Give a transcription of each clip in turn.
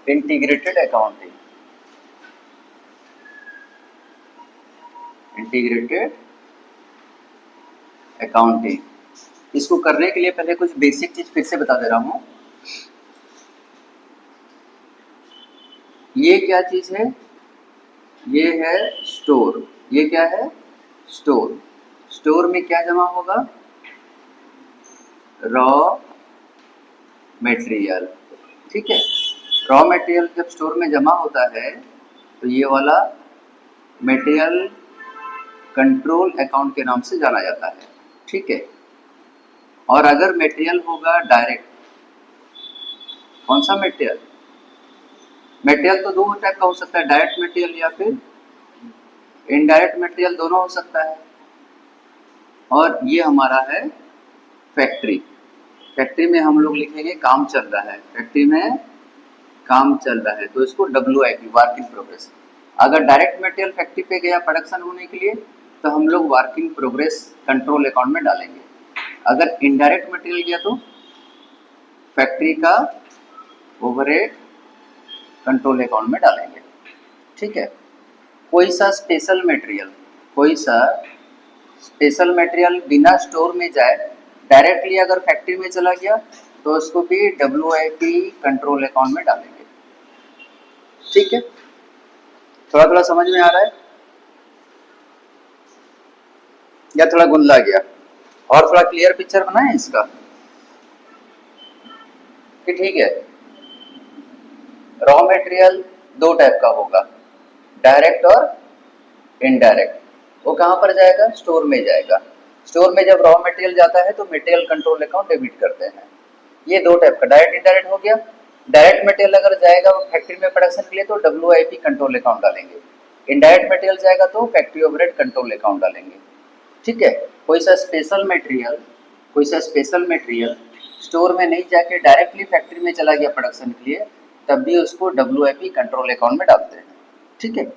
Integrated accounting, integrated accounting. इसको करने के लिए पहले कुछ बेसिक चीज फिर से बता दे रहा हूं। ये क्या चीज है? ये है स्टोर। ये क्या है? स्टोर। स्टोर में क्या जमा होगा? Raw material. ठीक है, रॉ मटेरियल जब स्टोर में जमा होता है तो ये वाला मटेरियल कंट्रोल अकाउंट के नाम से जाना जाता है। ठीक है, और अगर मटेरियल होगा डायरेक्ट, कौन सा मटेरियल? मटेरियल तो दो टाइप का हो सकता है, डायरेक्ट मटेरियल या फिर इनडायरेक्ट मटेरियल, दोनों हो सकता है। और ये हमारा है फैक्ट्री। फैक्ट्री में हम लोग लिखेंगे काम चल रहा है, फैक्ट्री में काम चल रहा है, तो इसको WIP, वर्क इन प्रोग्रेस। अगर डायरेक्ट मटेरियल फैक्ट्री पे गया प्रोडक्शन होने के लिए तो हम लोग work in progress control account में डालेंगे। अगर इनडायरेक्ट मटेरियल गया तो फैक्ट्री का ओवरहेड कंट्रोल अकाउंट में डालेंगे। ठीक है, कोई सा स्पेशल मटेरियल, कोई सा स्पेशल मटेरियल बिना स्टोर में जाए डायरेक्टली अगर फैक्ट्री में चला गया तो उसको भी WIP कंट्रोल अकाउंट में डालेंगे। ठीक है, थोड़ा थोड़ा समझ में आ रहा है या थोड़ा गुंदला गया? और थोड़ा क्लियर पिक्चर बनाए इसका कि ठीक है। रॉ मटेरियल दो टाइप का होगा, डायरेक्ट और इनडायरेक्ट। वो कहाँ पर जाएगा? स्टोर में जाएगा। स्टोर में जब रॉ मटेरियल जाता है तो मटेरियल कंट्रोल अकाउंट डेबिट करते हैं। ये दो टाइप का, डायरेक्ट इनडायरेक्ट हो गया। डायरेक्ट मटेरियल अगर जाएगा फैक्ट्री में प्रोडक्शन के लिए तो WIP कंट्रोल अकाउंट डालेंगे। इनडायरेक्ट मटेरियल जाएगा तो फैक्ट्री ओवरहेड कंट्रोल अकाउंट डालेंगे। ठीक है, कोई सा स्पेशल मटेरियल, कोई सा स्पेशल मटेरियल स्टोर में नहीं जाके डायरेक्टली फैक्ट्री में चला गया प्रोडक्शन के लिए, तब भी उसको WIP कंट्रोल अकाउंट में डालते हैं। ठीक है,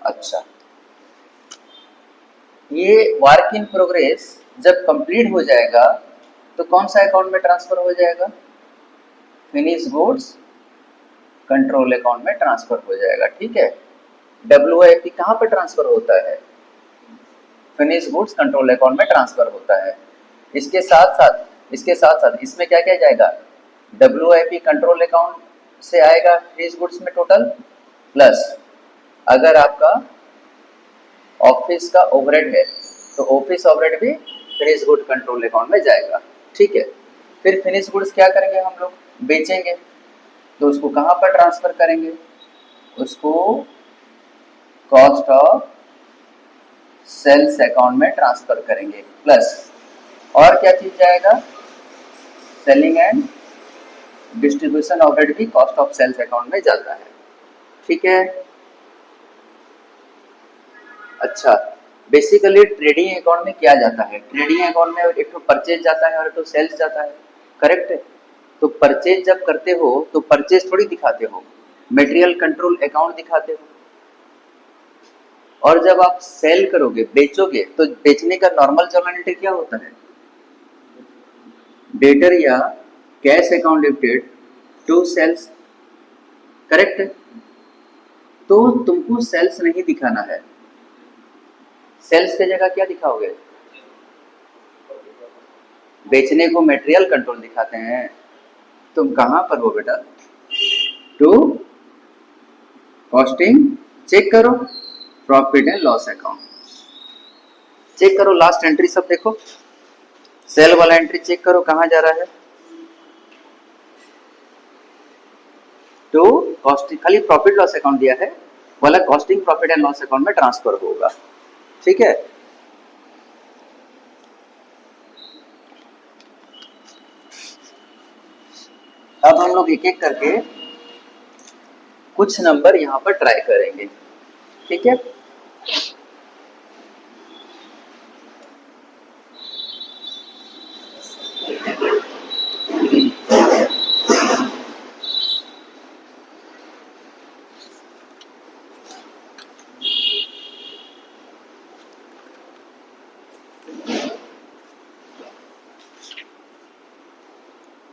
अच्छा, ये वर्क इन प्रोग्रेस जब कंप्लीट हो जाएगा तो कौन सा अकाउंट में ट्रांसफर हो जाएगा? फिनिश गुड्स कंट्रोल अकाउंट में ट्रांसफर हो जाएगा। ठीक है, WIP कहाँ पर ट्रांसफर होता है? फिनिश गुड्स कंट्रोल अकाउंट में ट्रांसफर होता है। इसके साथ साथ इसमें क्या क्या जाएगा? WIP कंट्रोल अकाउंट से आएगा फिनिश गुड्स में टोटल, प्लस अगर आपका ऑफिस का ओवरहेड है तो ऑफिस ओवरहेड भी फिनिश गुड कंट्रोल अकाउंट में जाएगा। ठीक है, फिर फिनिश गुड्स क्या करेंगे हम लोग? बेचेंगे, तो उसको कहाँ पर ट्रांसफर करेंगे? उसको कॉस्ट ऑफ सेल्स अकाउंट में ट्रांसफर करेंगे, प्लस और क्या चीज जाएगा? सेलिंग एंड डिस्ट्रीब्यूशन ओवरहेड भी कॉस्ट ऑफ सेल्स अकाउंट में जाता है। ठीक है, अच्छा, बेसिकली ट्रेडिंग अकाउंट में क्या जाता है? ट्रेडिंग अकाउंट में एक तो परचेज जाता है और एक तो सेल्स जाता है, करेक्ट है? तो परचेज जब करते हो तो परचेज थोड़ी दिखाते हो, मटेरियल कंट्रोल अकाउंट दिखाते हो। और जब आप सेल करोगे, बेचोगे, तो बेचने का नॉर्मल जर्नल एंट्री क्या होता है? डेटर या cash account debited to sales, correct है? तो तुमको सेल्स नहीं दिखाना है, सेल्स की जगह क्या दिखाओगे? बेचने को मटेरियल कंट्रोल दिखाते हैं। तुम कहां पर हो बेटा? टू कॉस्टिंग, चेक करो profit and loss account, check करो लास्ट एंट्री सब देखो, सेल वाला एंट्री चेक करो कहां जा रहा है? टू कॉस्टिंग, खाली प्रॉफिट लॉस अकाउंट दिया है, वाला costing profit and loss account में ट्रांसफर होगा। ठीक है, अब हम लोग एक एक करके कुछ नंबर यहां पर ट्राई करेंगे। ठीक है,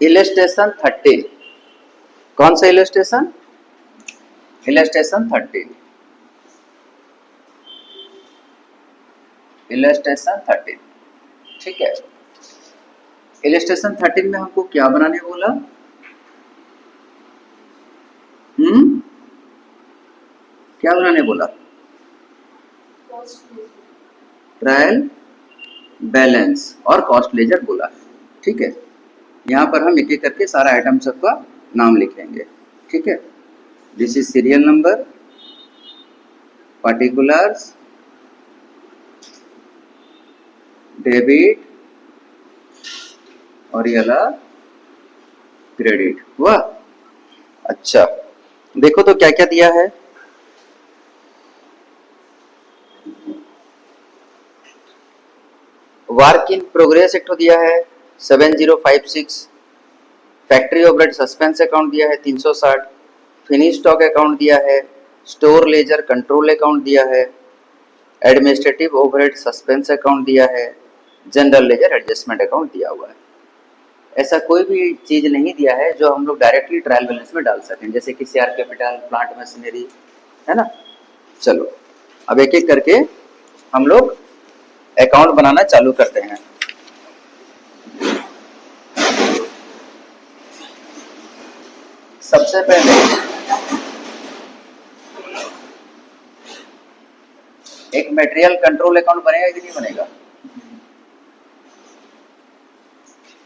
इलस्ट्रेशन 13, कौन सा इलस्ट्रेशन? इलस्ट्रेशन 13, इलस्ट्रेशन 13, ठीक है। इलस्ट्रेशन 13 में हमको क्या बनाने बोला? क्या बनाने बोला? ट्रायल बैलेंस और कॉस्ट लेजर बोला, ठीक है। यहाँ पर हम एक एक करके सारा आइटम सबका नाम लिखेंगे, ठीक है। This is serial number, particulars, debit और ये वाला क्रेडिट हुआ। अच्छा, देखो तो क्या क्या दिया है। वर्क इन प्रोग्रेस एक तो दिया है 7056, फैक्ट्री ओवरहेड सस्पेंस अकाउंट दिया है 360, फिनिश स्टॉक अकाउंट दिया है, स्टोर लेजर कंट्रोल अकाउंट दिया है, एडमिनिस्ट्रेटिव ओवरहेड सस्पेंस अकाउंट दिया है, जनरल लेजर एडजस्टमेंट अकाउंट दिया हुआ है। ऐसा कोई भी चीज नहीं दिया है जो हम लोग डायरेक्टली ट्रायल बैलेंस में डाल सकें, जैसे कि शेयर कैपिटल, प्लांट मशीनरी, है ना। चलो अब एक एक करके हम लोग अकाउंट बनाना चालू करते हैं। सबसे पहले एक मटेरियल कंट्रोल अकाउंट बनेगा कि नहीं बनेगा?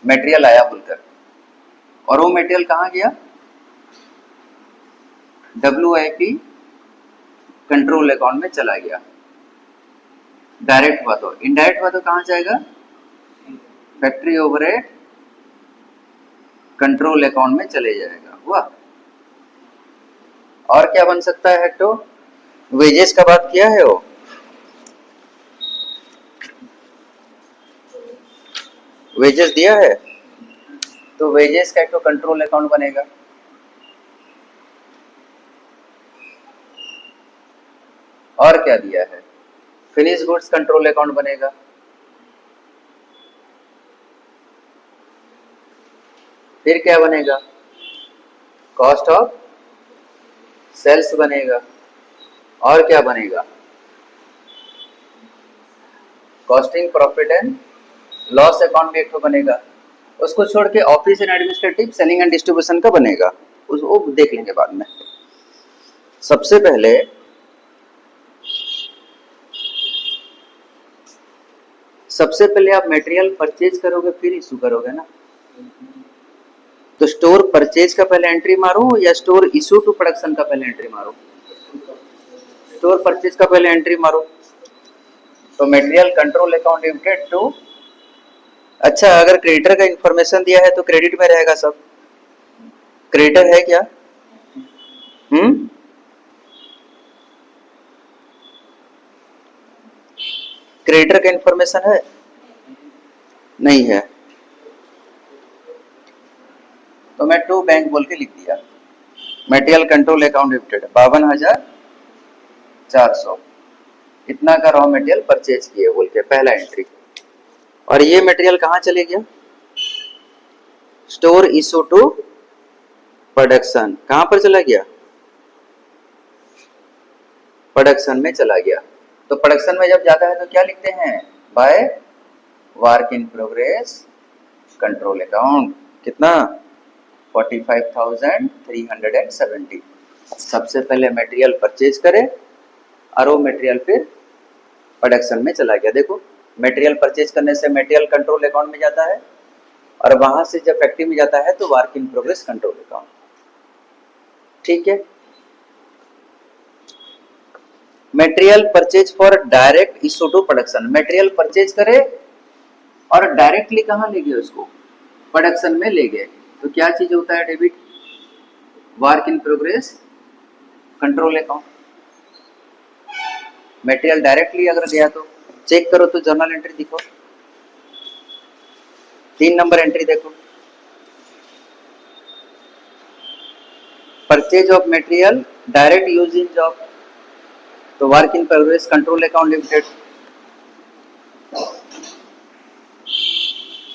मटेरियल आया बोलकर, और वो मटेरियल कहाँ गया? WIP कंट्रोल अकाउंट में चला गया। डायरेक्ट हुआ तो, इनडायरेक्ट हुआ तो कहाँ जाएगा? फैक्ट्री ओवरहेड कंट्रोल अकाउंट में चले जाएगा। हुआ। और क्या बन सकता है? तो वेजेस का बात किया है वो, वेजेस दिया है तो वेजेस का एक तो कंट्रोल अकाउंट बनेगा। और क्या दिया है? फिनिश गुड्स कंट्रोल अकाउंट बनेगा। फिर क्या बनेगा? कॉस्ट ऑफ सेल्स बनेगा। और क्या बनेगा? Costing profit and loss account भी एक तो बनेगा। उसको छोड़ के office and administrative, selling and distribution का बनेगा, वो देख लेंगे बाद में। सबसे पहले आप मटेरियल परचेज करोगे फिर इशू करोगे ना। तो स्टोर परचेज का पहले एंट्री मारो या स्टोर इशू टू प्रोडक्शन का पहले एंट्री मारो? स्टोर परचेज का पहले एंट्री मारो। तो material control account debited to, अच्छा अगर क्रेडिटर का इंफॉर्मेशन दिया है तो क्रेडिट में रहेगा सब। क्रेडिटर है क्या? क्रेडिटर का इंफॉर्मेशन है? नहीं है तो मैं टू बैंक बोल के लिख दिया। मटेरियल कंट्रोल अकाउंट डेबिटेड 52,400, इतना का रॉ मटेरियल परचेज किए बोल के पहला एंट्री। और ये मटेरियल कहाँ चले गया? Store issue to production. कहां पर चला गया? प्रोडक्शन में चला गया। तो प्रोडक्शन में जब जाता है तो क्या लिखते हैं? Bye work in progress control account. कितना? 45,370। सबसे पहले मटेरियल परचेज करे और वो मटेरियल फिर प्रोडक्शन में चला गया। देखो मटेरियल परचेज करने से मटेरियल कंट्रोल अकाउंट में जाता है और वहां से जब फैक्ट्री में जाता है तो work in progress control account, ठीक है। Material purchase for direct issue to production, material purchase करे और डायरेक्टली कहां ले गए? उसको प्रोडक्शन में ले गए। तो क्या चीज होता है? Debit, work in progress control account. Material directly अगर गया तो चेक करो तो जर्नल एंट्री दिखो, 3 नंबर एंट्री देखो, purchase of material direct use in job, तो work in progress control account limited.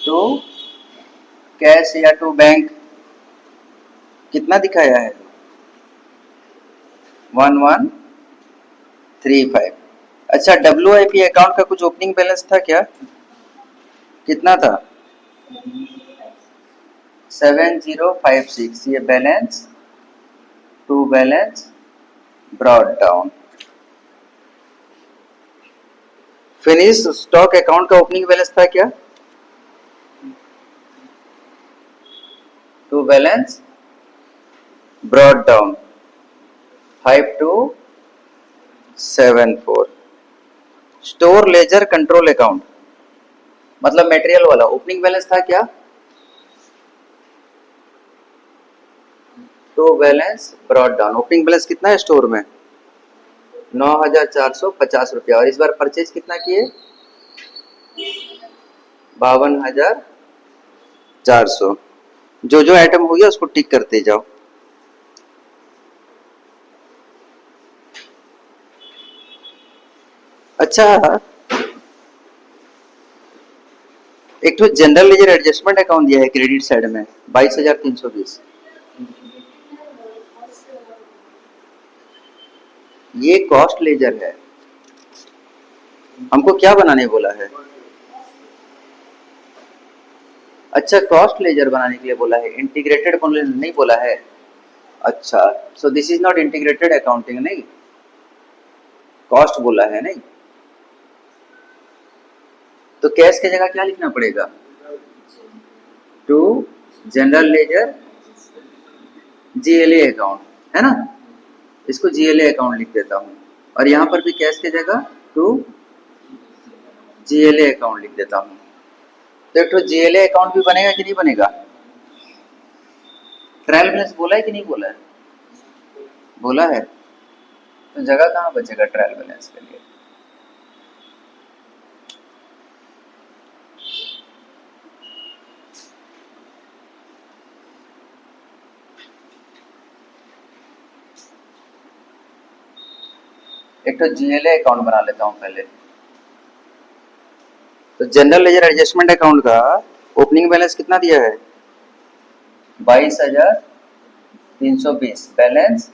तो कैश या टू बैंक कितना दिखाया है? 1135। अच्छा, WIP अकाउंट का कुछ ओपनिंग बैलेंस था क्या? कितना था? 7056। ये balance to balance brought down. Finish stock account का ओपनिंग बैलेंस था क्या? To balance brought down 5274। Store ledger control account मतलब मटेरियल वाला ओपनिंग बैलेंस था क्या? To balance brought down opening balance कितना है स्टोर में? 9450 रुपया। और इस बार परचेज कितना किए? 52,400। जो जो आइटम हो गया उसको टिक करते जाओ। अच्छा, एक तो जनरल लेजर एडजस्टमेंट अकाउंट दिया है क्रेडिट साइड में 22,320। ये कॉस्ट लेजर है। हमको क्या बनाने बोला है? अच्छा, कॉस्ट लेजर बनाने के लिए बोला है, इंटीग्रेटेड नहीं बोला है। अच्छा, so this is not integrated accounting, नहीं कॉस्ट बोला है नहीं। तो कैश की जगह क्या लिखना पड़ेगा? To general ledger GLA account है ना, इसको GLA अकाउंट लिख देता हूँ। और यहाँ पर भी कैश की जगह टू GLA अकाउंट लिख देता हूँ। तो एक तो GLA अकाउंट भी बनेगा कि नहीं बनेगा? ट्रायल बैलेंस बोला है कि नहीं बोला है? बोला है। तो जगह कहाँ बचेगा ट्रायल बैलेंस के लिए? एक तो GLA अकाउंट बना लेता हूँ पहले। तो जनरल लेजर एडजस्टमेंट अकाउंट का ओपनिंग बैलेंस कितना दिया है? 22,320। बैलेंस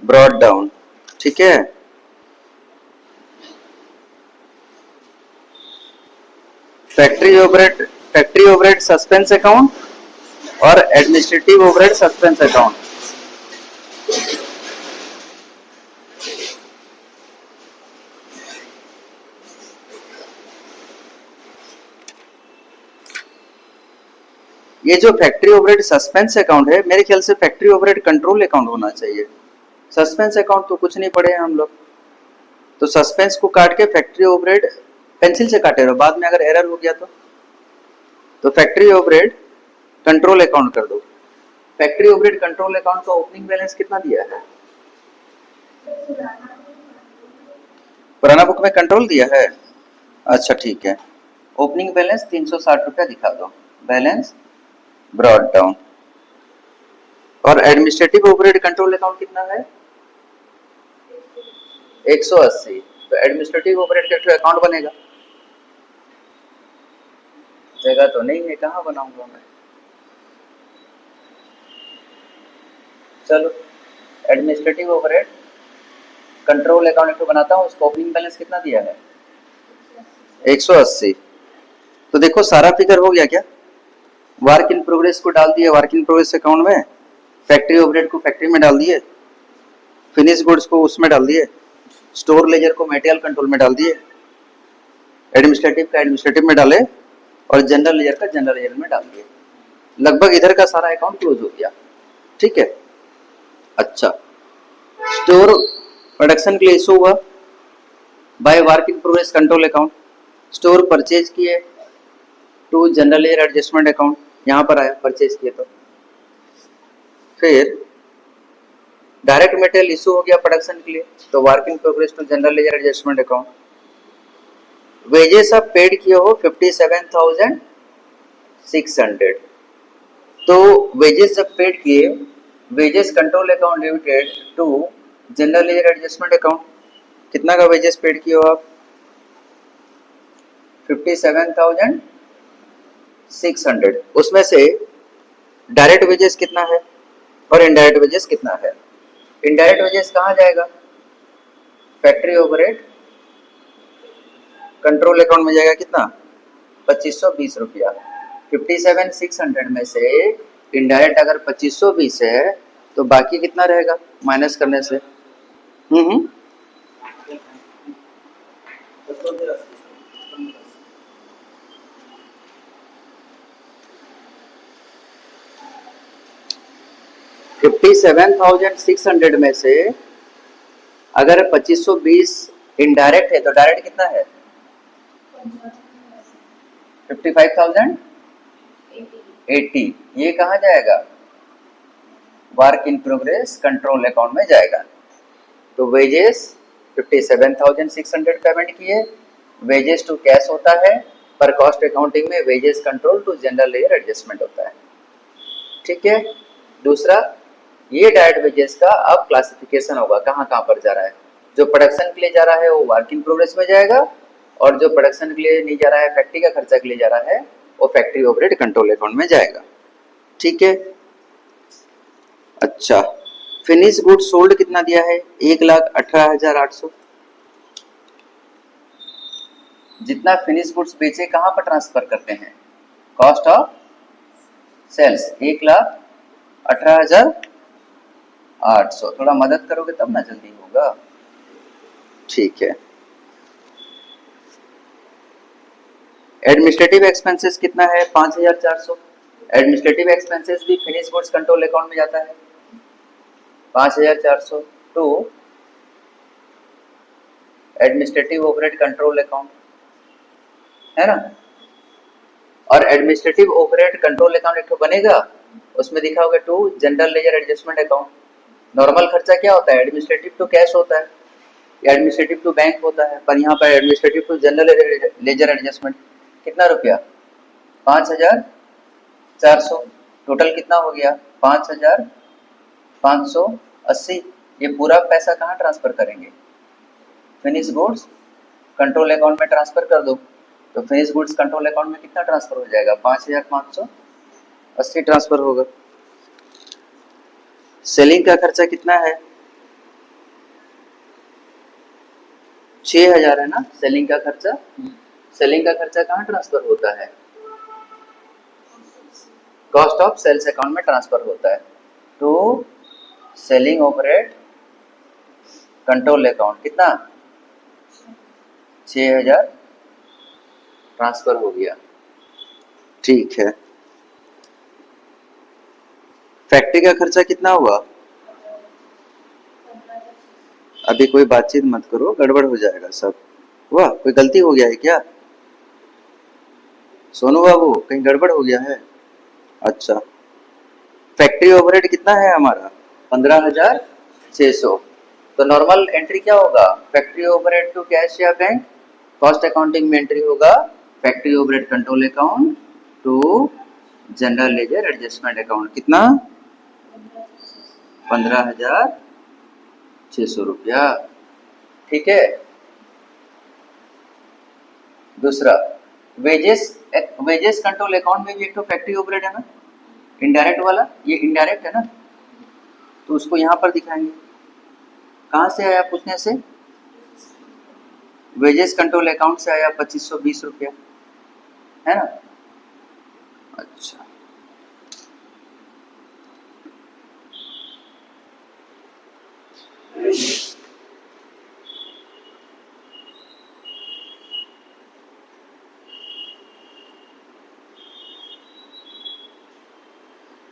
ब्रॉट डाउन, ठीक है। फैक्ट्री ओवरहेड सस्पेंस अकाउंट और एडमिनिस्ट्रेटिव ओवरहेड सस्पेंस अकाउंट। ये जो फैक्ट्री ओवरहेड सस्पेंस अकाउंट है, मेरे ख्याल से फैक्ट्री ओवरहेड कंट्रोल अकाउंट होना चाहिए। सस्पेंस अकाउंट तो कुछ नहीं पढ़े हैं हम लोग। तो सस्पेंस को काट के फैक्ट्री ओवरहेड पेंसिल से काटे रहो, बाद में अगर एरर हो गया तो फैक्ट्री ओवरहेड कंट्रोल अकाउंट कर दो। फैक्ट्री ओवरहेड कंट्रोल अकाउंट का ओपनिंग बैलेंस कितना दिया है? पुराना बुक में कंट्रोल दिया है। अच्छा ठीक है, ओपनिंग बैलेंस 360 रुपया दिखा दो। Balance brought down. और एडमिनिस्ट्रेटिव ओवरहेड कंट्रोल अकाउंट कितना है? 180। तो एडमिनिस्ट्रेटिव ओवरहेड का अकाउंट बनेगा। जगह तो नहीं है, कहाँ बनाऊंगा मैं? चलो, एडमिनिस्ट्रेटिव ओवरहेड कंट्रोल अकाउंट तो बनाता हूँ। उसका ओपनिंग बैलेंस कितना दिया है? 180। तो देखो सारा फिगर हो गया क्या? वर्क इन प्रोग्रेस को डाल दिए वर्क इन प्रोग्रेस अकाउंट में, फैक्ट्री ओवरहेड को फैक्ट्री में डाल दिए, फिनिश गुड्स को उसमें डाल दिए, स्टोर लेजर को मटेरियल कंट्रोल में डाल दिए, एडमिनिस्ट्रेटिव का एडमिनिस्ट्रेटिव में डाले और जनरल लेजर का जनरल लेजर में डाल दिए। लगभग इधर का सारा अकाउंट क्लोज हो गया, ठीक है। अच्छा, स्टोर प्रोडक्शन के लिए इशू हुआ by work in progress control account. Store purchase किए to general ledger adjustment account, यहाँ पर आया परचेज किए। तो फिर डायरेक्ट मटेरियल इशू हो गया प्रोडक्शन के लिए, तो work in progress to general ledger adjustment account. Wages आप पेड किए हो 57,600। तो वेजेस जब पेड किए, wages control account debited to general ledger adjustment account. कितना का वेजेस पेड किए हो आप? 57,600। उसमें से डायरेक्ट वेजेस कितना है और इनडायरेक्ट वेजेस कितना है? इनडायरेक्ट वेजेस कहाँ जाएगा? फैक्ट्री ओवरहेड कंट्रोल अकाउंट में जाएगा। कितना? 2520 रुपया। 57,600 में से इनडायरेक्ट अगर 2520 है तो बाकी कितना रहेगा माइनस करने से? हम्म 57,600 में से अगर 2520 इनडायरेक्ट है तो डायरेक्ट कितना है? 55,080। ये कहाँ जाएगा? Work in progress control account में जाएगा। तो वेजेस 57,600 पेमेंट किए, वेजेस टू कैश होता है, पर कॉस्ट अकाउंटिंग में वेजेस कंट्रोल टू जनरल लेयर एडजस्टमेंट होता है। ठीक है। दूसरा, ये डायरेक्ट वेजेस का अब क्लासिफिकेशन होगा कहाँ कहाँ पर जा रहा है। जो प्रोडक्शन के लिए जा रहा है वो वर्क इन प्रोग्रेस में जाएगा, और जो प्रोडक्शन के लिए नहीं जा रहा है, फैक्ट्री का खर्चा के लिए जा रहा है, वो फैक्ट्री ओवरहेड कंट्रोल अकाउंट में जाएगा। ठीक है। अच्छा, फिनिश गुड सोल्ड कितना दिया है? 1,18,800। जितना फिनिश गुड्स बेचे कहाँ पर ट्रांसफर करते हैं? Cost of sales 1,18,800। थोड़ा मदद करोगे तब ना जल्दी होगा। ठीक है। एडमिनिस्ट्रेटिव एक्सपेंसेस कितना है? 5,400। एडमिनिस्ट्रेटिव एक्सपेंसेस भी फिनिश गुड्स कंट्रोल अकाउंट में जाता है। 5,400 to administrative overhead control account, है ना। और एडमिनिस्ट्रेटिव ओवरहेड कंट्रोल अकाउंट एक तो बनेगा, उसमें लिखा होगा to general ledger adjustment account. Normal खर्चा क्या होता है? एडमिनिस्ट्रेटिव टू कैश होता है, एडमिनिस्ट्रेटिव टू बैंक होता है, पर यहाँ पर administrative to general ledger adjustment. कितना रुपया? 5,400। टोटल कितना हो गया? 5,580। ये पूरा पैसा कहाँ ट्रांसफर करेंगे? फिनिश गुड्स कंट्रोल अकाउंट में ट्रांसफर कर दो। तो फिनिश गुड्स कंट्रोल अकाउंट में कितना ट्रांसफर हो जाएगा? 5,580 ट्रांसफर होगा। सेलिंग का खर्चा कितना है? 6,000 है ना सेलिंग का खर्चा। सेलिंग का खर्चा कहाँ ट्रांसफर होता है? कॉस्ट ऑफ सेल्स अकाउंट में ट्रांसफर होता है। तो सेलिंग ओवरहेड कंट्रोल अकाउंट कितना? 6,000 ट्रांसफर हो गया। ठीक है। फैक्ट्री का खर्चा कितना हुआ? अभी कोई बातचीत मत करो, गड़बड़ हो जाएगा सब। वाह, कोई गलती हो गया है क्या सोनू बाबू? कहीं गड़बड़ हो गया है? अच्छा, फैक्ट्री ओवरहेड कितना है हमारा? 15,600। तो नॉर्मल एंट्री क्या होगा? फैक्ट्री ओवरहेड टू कैश या बैंक। कॉस्ट अकाउंटिंग में एंट्री होगा factory overhead control account to general ledger adjustment account. कितना? 15,600 रुपया। ठीक है। दूसरा, वेजेस वेजेस कंट्रोल अकाउंट में भी एक तो फैक्ट्री ओवरहेड है ना, इनडायरेक्ट वाला। ये इनडायरेक्ट है ना, तो उसको यहाँ पर दिखाएंगे। कहाँ से आया पूछने से? वेजेस कंट्रोल अकाउंट से आया 2520 रुपया, है ना। अच्छा,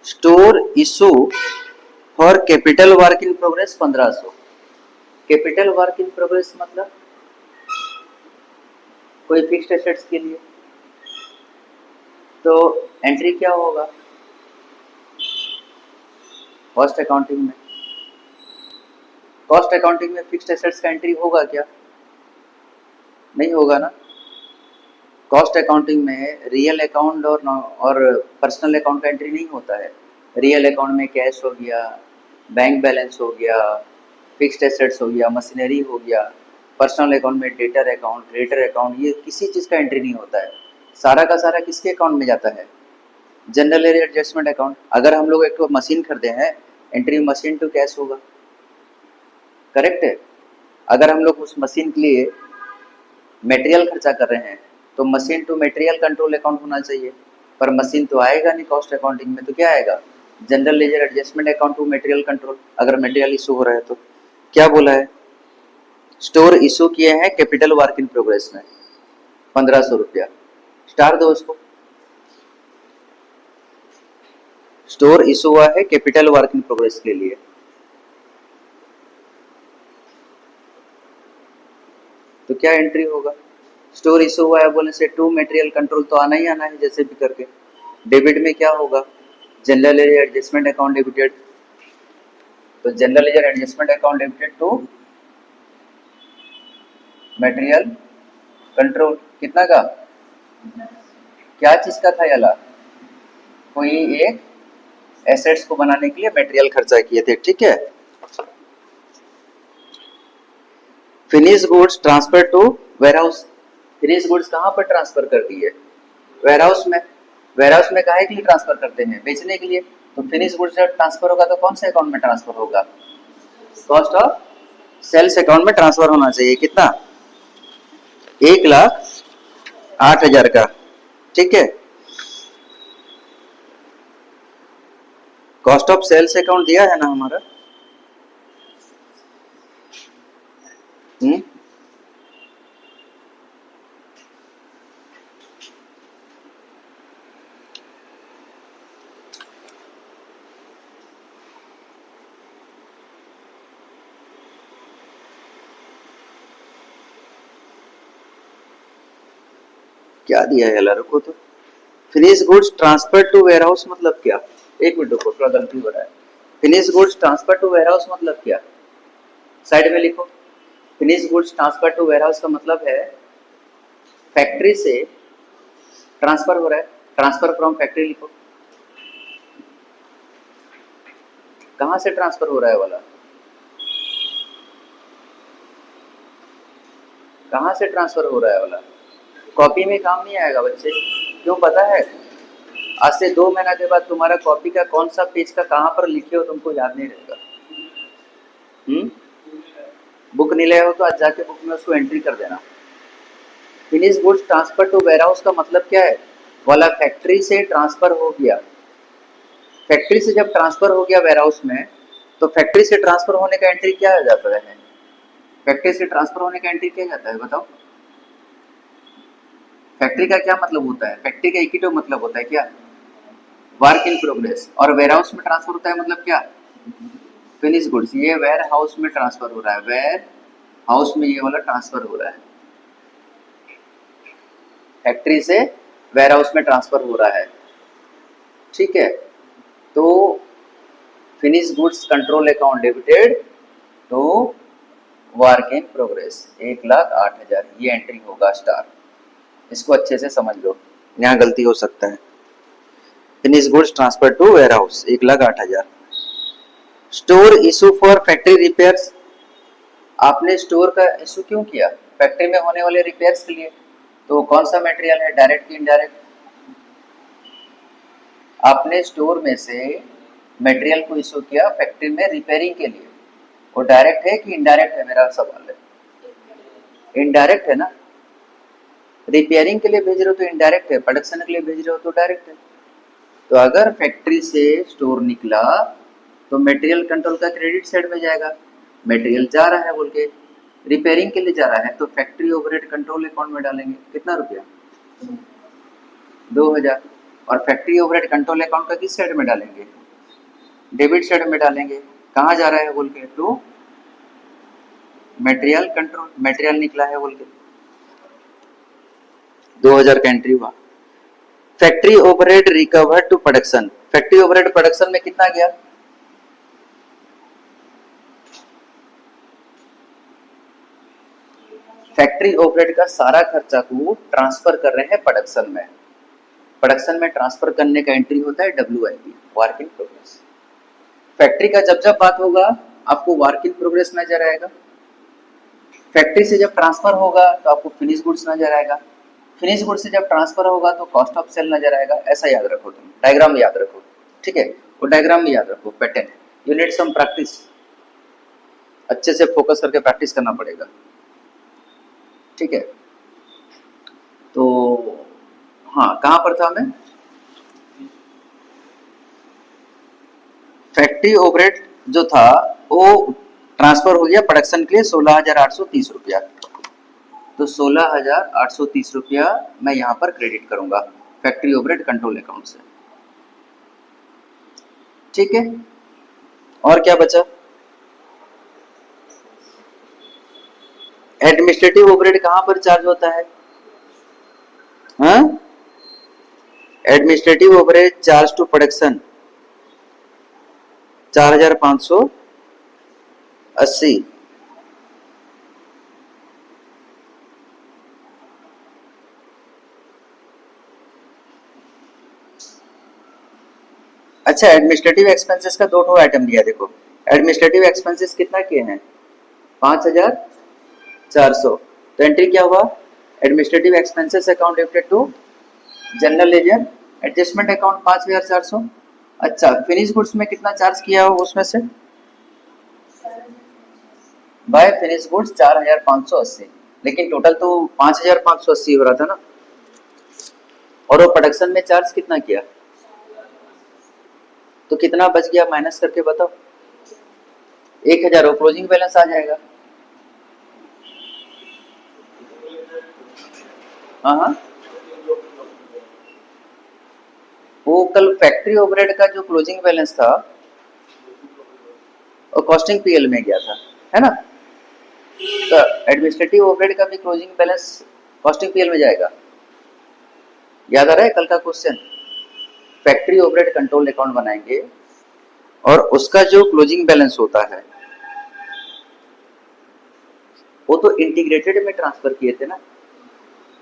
store issue for capital work in progress 1500। Capital work in progress मतलब कोई फिक्स्ड एसेट्स के लिए। तो एंट्री क्या होगा कॉस्ट अकाउंटिंग में? कॉस्ट अकाउंटिंग में फिक्स्ड एसेट्स का एंट्री होगा क्या? नहीं होगा ना। कॉस्ट अकाउंटिंग में रियल अकाउंट और पर्सनल अकाउंट का एंट्री नहीं होता है। रियल अकाउंट में कैश हो गया, बैंक बैलेंस हो गया, फिक्स्ड एसेट्स हो गया, मशीनरी हो गया। पर्सनल अकाउंट में डेटर अकाउंट, क्रेडिटर अकाउंट, ये किसी चीज़ का एंट्री नहीं होता है। सारा का सारा किसके अकाउंट में जाता है? General adjustment account. अगर हम लोग एक मशीन खरीदे हैं, एंट्री मशीन टू कैश होगा। करेक्ट है। अगर हम लोग उस मशीन के लिए मटेरियल खर्चा कर रहे हैं तो machine to material control account होना चाहिए, पर मशीन तो आएगा नहीं कॉस्ट अकाउंटिंग में, तो क्या आएगा? General ledger adjustment account to material control. अगर मटेरियल इशू हो रहा है तो क्या बोला है? स्टोर इशू किए हैं कैपिटल वर्क इन प्रोग्रेस में 1500 रुपया, स्टार दो उसको। स्टोर इशू हुआ है कैपिटल वर्क इन प्रोग्रेस के लिए, तो क्या एंट्री होगा? स्टोर इशू हुआ है बोलने से टू मटेरियल कंट्रोल तो आना ही आना है जैसे भी करके। डेबिट में क्या होगा? General ledger adjustment account debited, तो general ledger adjustment account debited to material control. कितना का? क्या चीज का था याला? कोई एक एसेट्स को बनाने के लिए मटेरियल खर्चा किए थे, ठीक है। Finish goods transfer to warehouse. Finish goods कहाँ पर ट्रांसफर कर दिए? वेयरहाउस में। वेयरहाउस में काहे के लिए ट्रांसफर करते हैं? बेचने के लिए। तो फिनिश गुड्स जब ट्रांसफर होगा तो कौन से अकाउंट में ट्रांसफर होगा? कॉस्ट ऑफ सेल्स अकाउंट में ट्रांसफर होना चाहिए। कितना? 1,08,000 का, ठीक है। कॉस्ट ऑफ सेल्स अकाउंट दिया है ना हमारा। क्या दिया है? रुको तो। Finish goods transfer to warehouse मतलब क्या? एक मिनट रुको, थोड़ा गलती हो रहा है। Finish goods transfer to warehouse मतलब क्या? साइड में लिखो। Finish goods transfer to warehouse का मतलब है फैक्ट्री से ट्रांसफर हो रहा है। ट्रांसफर फ्रॉम फैक्ट्री लिखो। कहां से ट्रांसफर हो रहा है वाला? कहां से ट्रांसफर हो रहा है वाला? कॉपी में काम नहीं आएगा बच्चे, क्यों पता है? आज से 2 महीना के बाद तुम्हारा कॉपी का कौन सा पेज का कहां पर लिखे हो तुमको याद नहीं रहेगा। बुक नहीं ले हो तो आज जाके बुक में उसको एंट्री कर देना। Finish goods transfer to warehouse का मतलब क्या है? वाला फैक्ट्री से ट्रांसफर हो गया। फैक्ट्री से जब ट्रांसफर हो गया वेयरहाउस में, तो फैक्ट्री से ट्रांसफर होने का एंट्री क्या आ जाता है? फैक्ट्री से ट्रांसफर होने का एंट्री क्या जाता है बताओ? फैक्ट्री का क्या मतलब होता है? फैक्ट्री का एक ही तो मतलब होता है क्या? Work in progress. और वेयरहाउस में ट्रांसफर होता है मतलब क्या? Finish goods. ये वेयर हाउस में ट्रांसफर हो रहा है, वेयर हाउस में ये वाला ट्रांसफर हो रहा है। फैक्ट्री से वेयर हाउस में ट्रांसफर हो रहा है, ठीक है। तो finish goods control account debited तो वर्क इन प्रोग्रेस 1,08,000, ये एंट्री होगा स्टार। इसको अच्छे से समझ लो, यहाँ गलती हो सकता है। Finish goods transfer to warehouse 1,08,000। Store issue for factory repairs. आपने स्टोर का इशू क्यों किया? फैक्ट्री में होने वाले रिपेयर्स के लिए। तो कौन सा मटेरियल है, डायरेक्ट की इनडायरेक्ट? आपने स्टोर में से मटेरियल को इशू किया फैक्ट्री में रिपेयरिंग के लिए, वो डायरेक्ट है कि इनडायरेक्ट है? मेरा सवाल है। इनडायरेक्ट है ना। रिपेयरिंग के लिए भेज रहे हो तो इनडायरेक्ट है, प्रोडक्शन के लिए भेज रहे हो तो डायरेक्ट है। तो अगर फैक्ट्री से स्टोर निकला तो मटेरियल कंट्रोल का क्रेडिट साइड में जाएगा। मटेरियल जा रहा है बोल के, रिपेयरिंग के लिए जा रहा है, तो फैक्ट्री ओवरहेड कंट्रोल अकाउंट में डालेंगे। कितना रुपया? 2,000। और फैक्ट्री ओवरहेड कंट्रोल अकाउंट का किस साइड में डालेंगे? डेबिट साइड में डालेंगे। कहाँ जा रहा है बोल के? To material control. मटेरियल निकला है बोल के 2,000 का एंट्री हुआ। Factory overhead recover to production. Factory overhead production में कितना गया? फैक्ट्री ओवरहेड का सारा खर्चा को ट्रांसफर कर रहे हैं प्रोडक्शन में। प्रोडक्शन में ट्रांसफर करने का एंट्री होता है WIP, work in progress. Factory का जब जब बात होगा आपको वर्क इन प्रोग्रेस नजर आएगा। फैक्ट्री से जब ट्रांसफर होगा तो आपको फिनिश गुड्स नजर आएगा। फिनिश गुड्स से जब ट्रांसफर होगा तो कॉस्ट ऑफ सेल नजर आएगा। ऐसा याद रखो, तुम डायग्राम याद रखो, ठीक है। वो डायग्राम भी याद रखो, pattern. You need some practice. अच्छे से फोकस करके प्रैक्टिस करना पड़ेगा, ठीक है। तो हाँ, कहाँ पर था मैं? फैक्ट्री ओवरहेड जो था वो ट्रांसफर हो गया प्रोडक्शन के लिए 16,830 रुपया। तो 16,830 रुपया मैं यहाँ पर क्रेडिट करूंगा फैक्ट्री ओवरहेड कंट्रोल अकाउंट से, ठीक है। और क्या बचा? एडमिनिस्ट्रेटिव ओवरहेड कहाँ पर चार्ज होता है? हाँ, administrative overhead charge to production 4,580। अच्छा, एडमिनिस्ट्रेटिव एक्सपेंसेस का दो ठो आइटम दिया, देखो एडमिनिस्ट्रेटिव एक्सपेंसेस कितना किए हैं? 5,400। तो एंट्री क्या हुआ? Administrative expenses account debited to general ledger adjustment account 5,400। अच्छा, फिनिश गुड्स में कितना चार्ज किया हो उसमें से? बाय फिनिश गुड्स 4,580, लेकिन टोटल तो 5,580 हो रहा था ना। और वो प्रोडक्शन में चार्ज कितना किया? तो कितना बच गया माइनस करके बताओ? 1,000। वो क्लोजिंग बैलेंस आ जाएगा। हाँ हाँ, वो कल फैक्ट्री ओवरहेड का जो क्लोजिंग बैलेंस था वो कॉस्टिंग पीएल में गया था, है ना। तो एडमिनिस्ट्रेटिव ओवरहेड का भी क्लोजिंग बैलेंस कॉस्टिंग पीएल में जाएगा। याद आ रहा है कल का question? Factory overhead control account बनाएंगे और उसका जो क्लोजिंग बैलेंस होता है वो तो इंटीग्रेटेड में ट्रांसफर किए थे ना।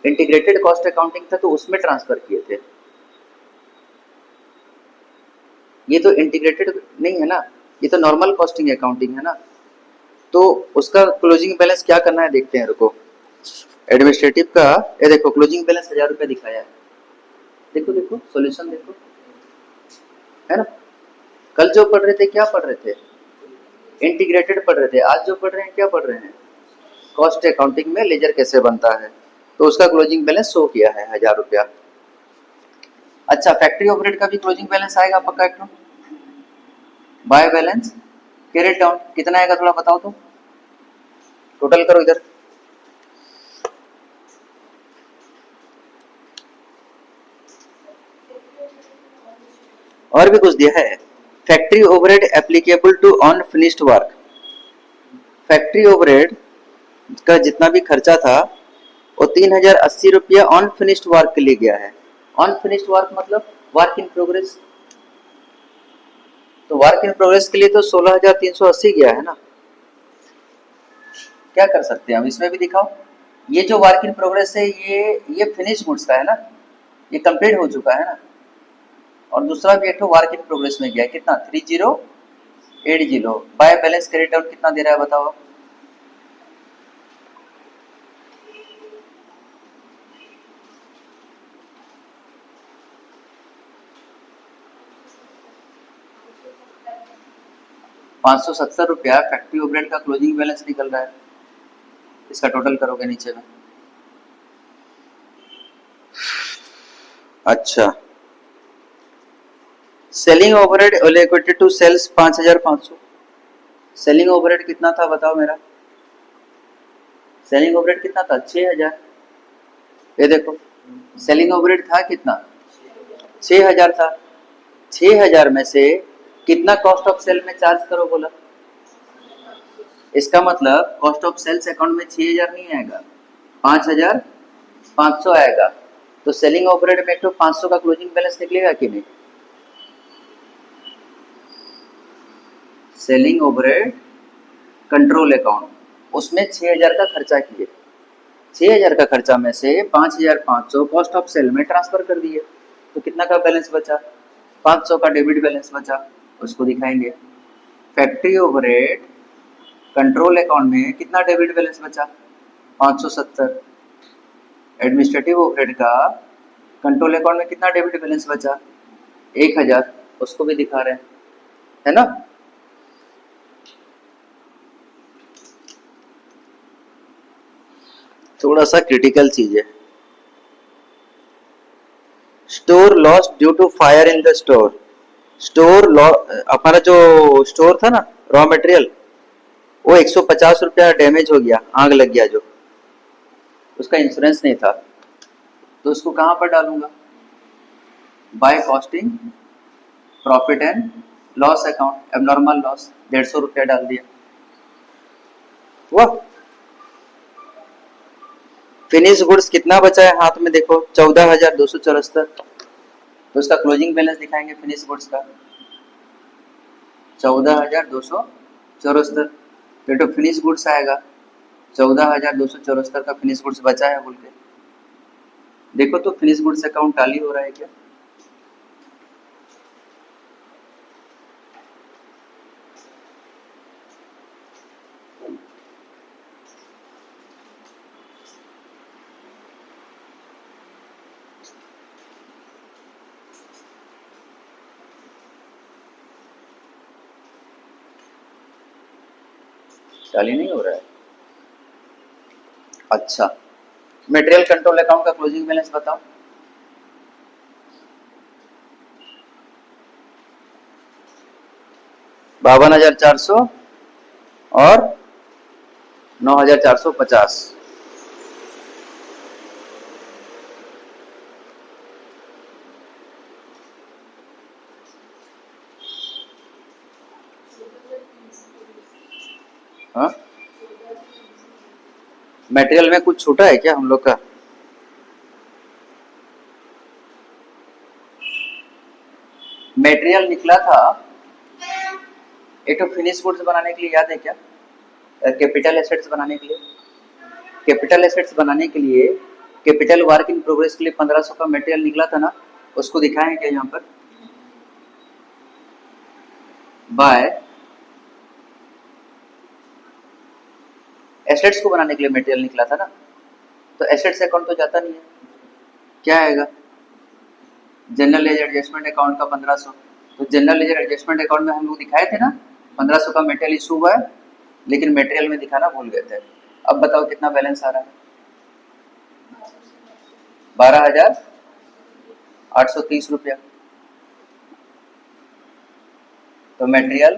इंटीग्रेटेड कॉस्ट अकाउंटिंग था तो उसमें ट्रांसफर किए थे। ये तो इंटीग्रेटेड नहीं है ना, ये तो नॉर्मल कॉस्टिंग अकाउंटिंग है ना। तो उसका क्लोजिंग बैलेंस क्या करना है देखते हैं, रुको। एडमिनिस्ट्रेटिव का ये देखो क्लोजिंग बैलेंस 1,000 रुपया दिखाया है। देखो देखो सॉल्यूशन देखो, है ना। कल जो पढ़ रहे थे क्या पढ़ रहे थे? इंटीग्रेटेड पढ़ रहे थे। आज जो पढ़ रहे हैं क्या पढ़ रहे हैं? कॉस्ट अकाउंटिंग में लेजर कैसे बनता है। तो उसका क्लोजिंग बैलेंस शो किया है 1,000 रुपया। अच्छा, फैक्ट्री ओवरहेड का भी क्लोजिंग बैलेंस आएगा पक्का एकदम। बाय बैलेंस कैरेट डाउन कितना आएगा थोड़ा बताओ तो, टोटल करो इधर। और भी कुछ दिया है। Factory overhead applicable to unfinished work. Factory overhead का जितना भी खर्चा था वो 3,080 रुपया अनफिनिश्ड वर्क के लिए गया है। अनफिनिश्ड वर्क मतलब वर्क इन प्रोग्रेस। तो वर्क इन प्रोग्रेस के लिए तो 16,380 गया है ना। क्या कर सकते हैं हम, इसमें भी दिखाओ। ये जो वर्क इन प्रोग्रेस है ये फिनिश गुड्स का है ना, ये कंप्लीट हो चुका है ना। और दूसरा भी एक तो वर्क इन प्रोग्रेस में गया कितना 3080। बाय बैलेंस क्रेडिट डाउन कितना दे रहा है बताओ। ₹570 फैक्ट्री ओवरहेड का क्लोजिंग बैलेंस निकल रहा है। इसका टोटल करोगे नीचे में। अच्छा, selling overhead allocated to sales 5,500। Selling overhead कितना था बताओ मेरा? सेलिंग ओवरहेड कितना था? 6,000। ये देखो सेलिंग ओवरहेड था कितना? 6,000 था। 6,000 में से कितना कॉस्ट ऑफ सेल में चार्ज करो बोला? इसका मतलब कॉस्ट ऑफ सेल्स अकाउंट में 6,000 नहीं आएगा, 5,500 आएगा। तो सेलिंग ओवरहेड में तो 500 का क्लोजिंग बैलेंस निकलेगा कि नहीं? सेलिंग ओवरहेड कंट्रोल अकाउंट उसमें 6,000 का खर्चा किए। 6,000 का खर्चा में से 5,500 कॉस्ट ऑफ सेल में ट्रांसफर कर दिए। तो कितना का बैलेंस बचा? 500 का डेबिट बैलेंस बचा, उसको दिखाएंगे। फैक्ट्री ओवरहेड कंट्रोल अकाउंट में कितना डेबिट बैलेंस बचा? 570। एडमिनिस्ट्रेटिव ओवरहेड का कंट्रोल अकाउंट में कितना डेबिट बैलेंस बचा? 1,000, उसको भी दिखा रहे हैं, है ना। थोड़ा सा क्रिटिकल चीज है। Store loss due to fire in the store. Store हमारा जो स्टोर था ना, रॉ मटेरियल, वो 150 रुपया डैमेज हो गया, आग लग गया, जो उसका इंश्योरेंस नहीं था, तो उसको कहाँ पर डालूंगा? By costing profit and loss account, abnormal loss 150 रुपया डाल दिया। वाह, फिनिश गुड्स कितना बचा है हाथ में, देखो 14,274। तो उसका क्लोजिंग बैलेंस दिखाएंगे फिनिश गुड्स का 14,274। तो फिनिश गुड्स आएगा 14,274 का फिनिश गुड्स बचा है बोल के। देखो तो फिनिश गुड्स अकाउंट टाली हो रहा है क्या? टाली नहीं हो रहा है। अच्छा, मटेरियल कंट्रोल अकाउंट का क्लोजिंग बैलेंस बताओ। ₹52,400 और 9,450। हाँ, मटेरियल में कुछ छूटा है क्या हम लोग का? मटेरियल निकला था एक तो फिनिश गुड्स बनाने के लिए, याद है क्या? कैपिटल एसेट्स बनाने के लिए, कैपिटल एसेट्स बनाने के लिए कैपिटल वर्क इन प्रोग्रेस के लिए 1500 का मटेरियल निकला था ना, उसको दिखाएं क्या यहाँ पर? बाय एसेट्स को बनाने के लिए मटेरियल निकला था ना, तो एसेट्स अकाउंट तो जाता नहीं है, क्या आएगा? जनरल लेजर एडजस्टमेंट अकाउंट का 1500। तो जनरल लेजर एडजस्टमेंट अकाउंट में हम लोग दिखाए थे ना 1500 का मटेरियल इशू हुआ है, लेकिन मटेरियल में दिखाना भूल गए थे। अब बताओ कितना बैलेंस आ रहा है? 12,830 रुपया। तो मटेरियल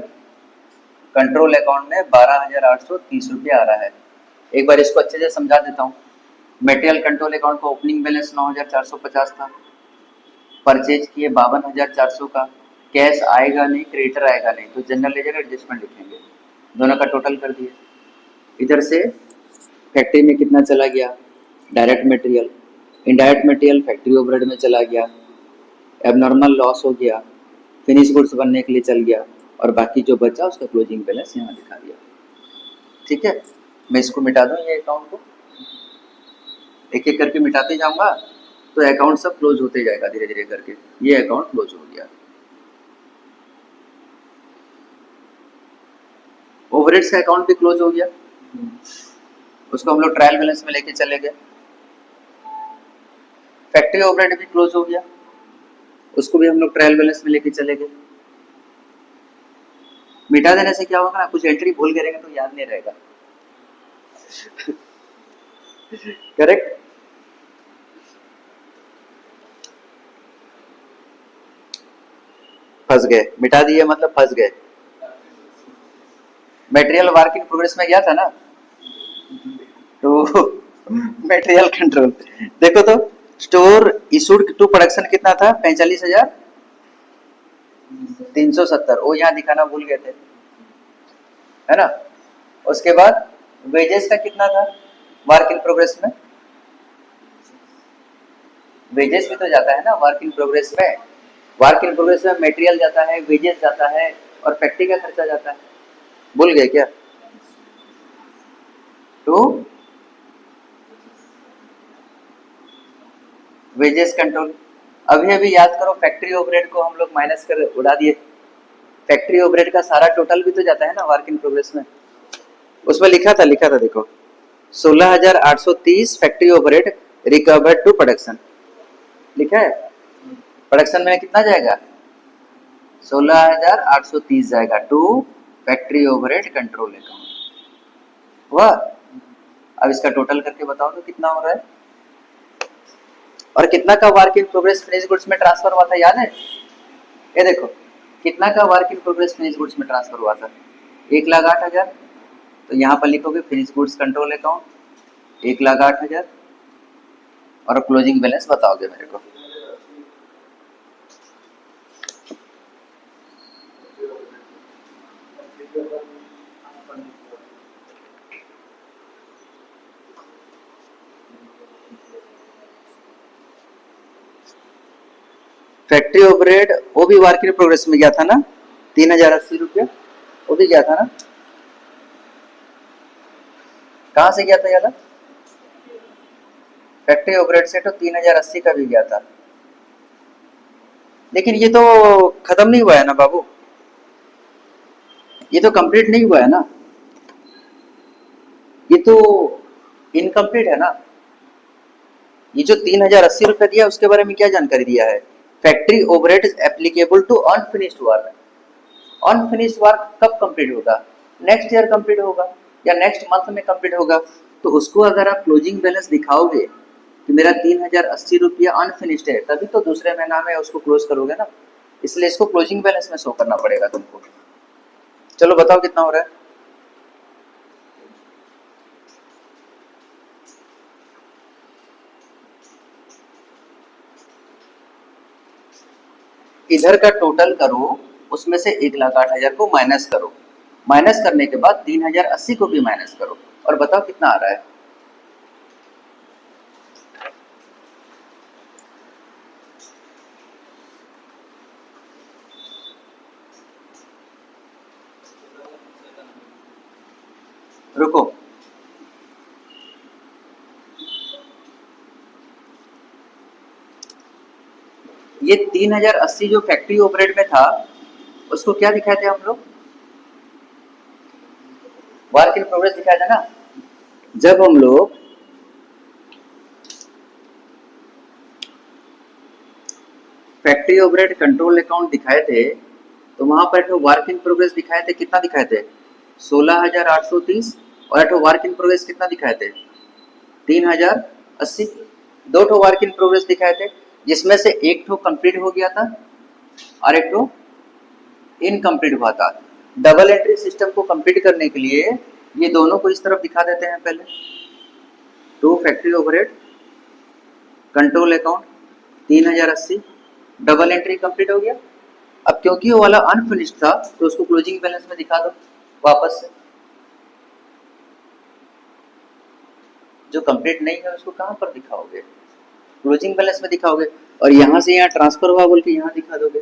कंट्रोल अकाउंट में 12,830 रुपया आ रहा है। एक बार इसको अच्छे से समझा देता हूँ। मटेरियल कंट्रोल अकाउंट का ओपनिंग बैलेंस 9,450 था, परचेज किए 52,400 का, कैश आएगा नहीं, क्रेडिटर आएगा नहीं, तो जनरल लेजर एडजस्टमेंट लिखेंगे, दोनों का टोटल कर दिए। इधर से फैक्ट्री में कितना चला गया? Direct material, indirect material factory overhead में चला गया, एबनॉर्मल लॉस हो गया, फिनिश गुड्स बनने के लिए चल गया, और बाकी जो बचा उसका क्लोजिंग बैलेंस यहाँ दिखा दिया। ठीक है, मैं इसको मिटा दूँ ये अकाउंट को, एक एक करके मिटाते जाऊंगा तो अकाउंट सब क्लोज होते जाएगा धीरे धीरे करके। ये अकाउंट क्लोज हो गया। ओवरहेड्स का अकाउंट भी क्लोज हो गया, उसको हम लोग ट्रायल बैलेंस में लेके चले गए। फैक्ट्री ओवरहेड भी क्लोज हो गया, उसको भी हम लोग ट्रायल बैलेंस में लेके चले गए। मिटा देने से क्या होगा ना, कुछ एंट्री भूल करेंगे तो याद नहीं रहेगा। करेक्ट। फंस गए, मिटा दिए मतलब फंस गए। मटेरियल वर्क इन प्रोग्रेस में गया था ना, तो मटेरियल कंट्रोल देखो तो स्टोर इशूड टू प्रोडक्शन कितना था? 45,370। वो यहाँ दिखाना भूल गए थे, है ना। उसके बाद वेजेस का कितना था वर्क इन प्रोग्रेस में? वेजेस भी तो जाता है ना वर्क इन प्रोग्रेस में। वर्क इन प्रोग्रेस में मटेरियल जाता है, वेजेस जाता है, और फैक्ट्री का खर्चा जाता है। भूल गए क्या? तो वेजेस कंट्रोल अभी अभी याद करो, फैक्ट्री ओवरहेड को हम लोग माइनस कर उड़ा दिए। फैक्ट्री ओवरहेड का सारा टोटल भी तो जाता है ना वर्क इन प्रोग्रेस में। उसमें लिखा था देखो 16,830 factory overhead recovered to production लिखा है। प्रोडक्शन में कितना जाएगा? 16,830 जाएगा to factory overhead control account. वाह, अब इसका टोटल करके बताओ तो कितना हो रहा है, और कितना का work in progress finish goods में ट्रांसफर हुआ था याद है? ये देखो कितना का work in progress finish goods में ट्रांसफर हुआ था, 1,08,000। तो यहाँ पर लिखोगे फिनिश गुड्स कंट्रोल अकाउंट 1,08,000 और क्लोजिंग बैलेंस बताओगे मेरे को। फैक्ट्री ओवरहेड वो भी वर्क इन प्रोग्रेस में गया था ना, 3,080 रुपया, वो भी गया था ना। कहाँ से गया था यार? फैक्ट्री ओवरहेड से तो 3,080 का भी गया था, लेकिन ये तो खत्म नहीं हुआ है ना बाबू, ये तो कंप्लीट नहीं हुआ है ना, ये तो इनकम्प्लीट है ना। ये जो 3,080 रुपया दिया उसके बारे में क्या जानकारी दिया है? Factory overhead is applicable to unfinished work. Unfinished work कब कंप्लीट होगा? नेक्स्ट ईयर कंप्लीट होगा या नेक्स्ट मंथ में कंप्लीट होगा। तो उसको अगर आप क्लोजिंग बैलेंस दिखाओगे कि मेरा 3,080 रुपया अनफिनिश्ड है, तभी तो दूसरे महीना में उसको क्लोज करोगे ना, इसलिए इसको क्लोजिंग बैलेंस में शो करना पड़ेगा तुमको। चलो बताओ कितना हो रहा है। इधर का टोटल करो, उसमें से 1,08,000 को माइनस करो, माइनस करने के बाद 3,080 को भी माइनस करो और बताओ कितना आ रहा है। रुको, ये 3,080 जो फैक्ट्री ओवरहेड में था उसको क्या दिखाए थे हम लोग? वर्क इन प्रोग्रेस दिखाया था ना। जब हम लोग फैक्ट्री ओवरहेड कंट्रोल अकाउंट दिखाए थे तो वहां पर एक वर्क इन प्रोग्रेस दिखाए थे, कितना दिखाए थे? 16,830। और एक वर्क इन प्रोग्रेस कितना दिखाए थे? 3,080। दो ठो वर्क इन प्रोग्रेस दिखाए थे, जिसमें से एक ठो कंप्लीट हो गया था और एक ठो इनकम्प्लीट हुआ था। डबल एंट्री सिस्टम को कंप्लीट करने के लिए ये दोनों को इस तरफ दिखा देते हैं पहले। To factory overhead control account 3,080, double entry complete हो गया। अब क्योंकि वो वाला अनफिनिश्ड था तो उसको क्लोजिंग बैलेंस में दिखा दो वापस से। जो कंप्लीट नहीं है उसको कहाँ पर दिखाओगे? क्लोजिंग बैलेंस में दिखाओगे, और यहाँ से यहाँ ट्रांसफर हुआ बोल के यहाँ दिखा दोगे।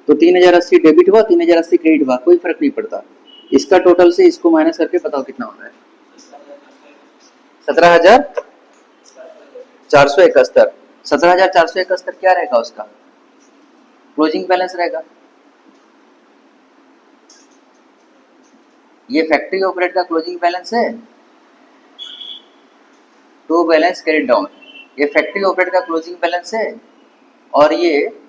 तो 3,080 डेबिट हुआ, 3,080 क्रेडिट हुआ, कोई फर्क नहीं पड़ता। इसका टोटल से इसको माइनस करके बताओ कितना हो रहा है। 17,471। 17,471 क्या रहेगा उसका क्लोजिंग बैलेंस रहेगा। ये फैक्ट्री ओवरहेड का क्लोजिंग बैलेंस है, टू बैलेंस कैरी डाउन। ये फैक्ट्री ओवरहेड का क्लोजिंग बैलेंस है, और ये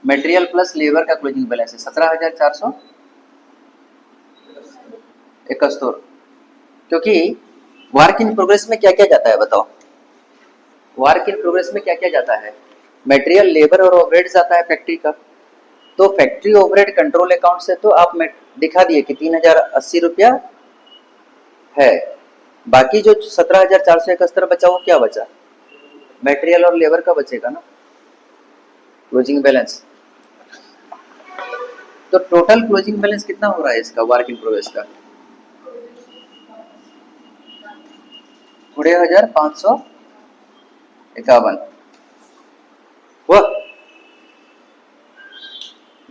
मटेरियल प्लस लेबर का क्लोजिंग बैलेंस है 17,471। क्योंकि वर्क इन प्रोग्रेस में क्या क्या जाता है बताओ? वर्क इन प्रोग्रेस में क्या क्या जाता है? मटेरियल, लेबर और ओवरहेड जाता है फैक्ट्री का। तो फैक्ट्री ओवरहेड कंट्रोल अकाउंट से तो आप दिखा दिए कि 3,080 रुपया है। बाकी जो 17,471 बचा वो क्या बचा? मटेरियल और लेबर का बचेगा ना क्लोजिंग बैलेंस। तो टोटल क्लोजिंग बैलेंस कितना हो रहा है इसका वर्क इन प्रोग्रेस का? 20,551। वह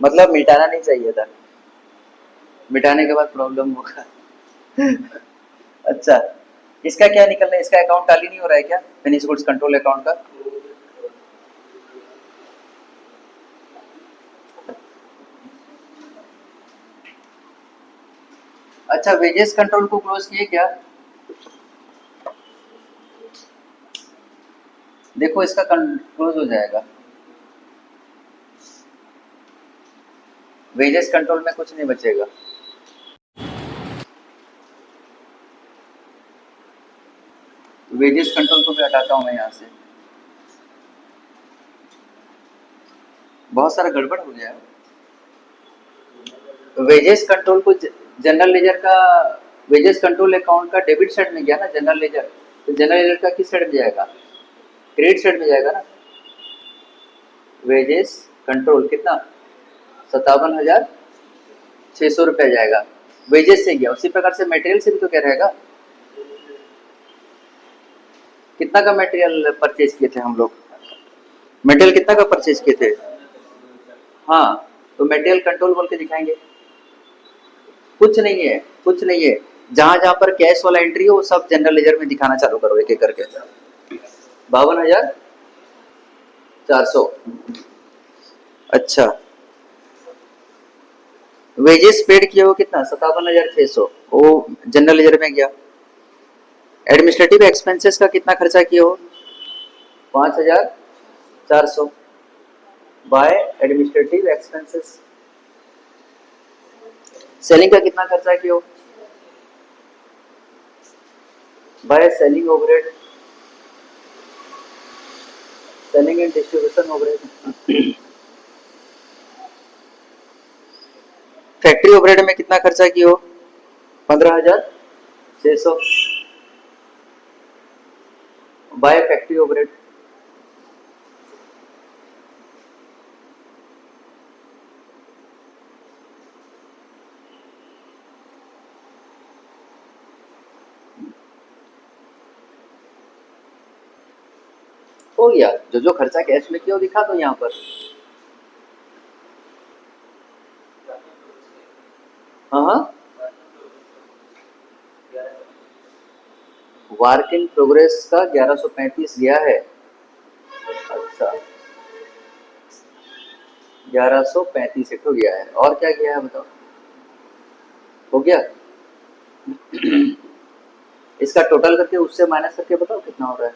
मतलब मिटाना नहीं चाहिए था, मिटाने के बाद प्रॉब्लम होगा। अच्छा, इसका क्या निकलना है? इसका अकाउंट टाली नहीं हो रहा है क्या फिनिश गुड्स कंट्रोल अकाउंट का? अच्छा, वेजेस कंट्रोल को क्लोज किए क्या? देखो इसका क्लोज हो जाएगा। वेजेस कंट्रोल में कुछ नहीं बचेगा। वेजेस कंट्रोल को भी हटाता हूँ मैं यहाँ से, बहुत सारा गड़बड़ हो गया है। वेजेस कंट्रोल को जनरल लेजर का, वेजेस कंट्रोल अकाउंट का डेबिट साइड में गया ना जनरल लेजर, तो जनरल लेजर का किस साइड में जाएगा? क्रेडिट साइड में जाएगा ना। वेजेस कंट्रोल कितना? 57,600 रुपया जाएगा, वेजेस से गया। उसी प्रकार से मटेरियल से भी तो क्या रहेगा? कितना का मटेरियल परचेज किए थे हम लोग? मटेरियल कितना का परचेज किए थे? हाँ, तो मटेरियल कंट्रोल बोल के दिखाएंगे। कुछ नहीं है, कुछ नहीं है, जहां जहां पर कैश वाला एंट्री हो वो सब जनरल लेजर में दिखाना चालू करो एक एक करके। 52,400। अच्छा, वेजेस पेड किए हो कितना? 57,600, वो जनरल लेजर में गया। एडमिनिस्ट्रेटिव एक्सपेंसेस का कितना खर्चा किए हो? 5,400 बाय एडमिनिस्ट्रेटिव एक्सपेंसेस। सेलिंग का कितना खर्चा किए हो? By selling overhead, selling and distribution overhead. Factory overhead में कितना खर्चा किए हो? 15,600 बाय फैक्ट्री ओवरहेड। हो गया, जो जो खर्चा कैश में किया वो दिखा दो यहाँ पर। हाँ हाँ, वर्क इन प्रोग्रेस का 1135 गया है। अच्छा, 1135 एक हो गया है, और क्या गया है बताओ? हो गया। इसका टोटल करके उससे माइनस करके बताओ कितना हो रहा है।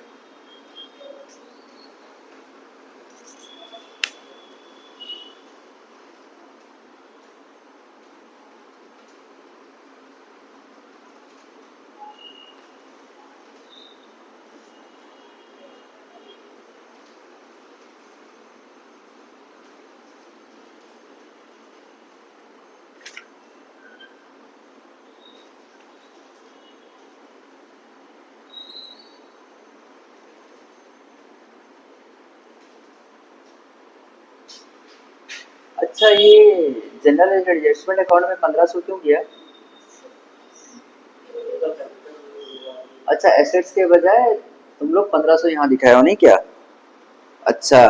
अच्छा, ये जनरल एडजस्टमेंट अकाउंट में 1500 क्यों किया? अच्छा, एसेट्स के बजाय तुम लोग 1500 यहाँ दिखाए हो नहीं क्या? अच्छा,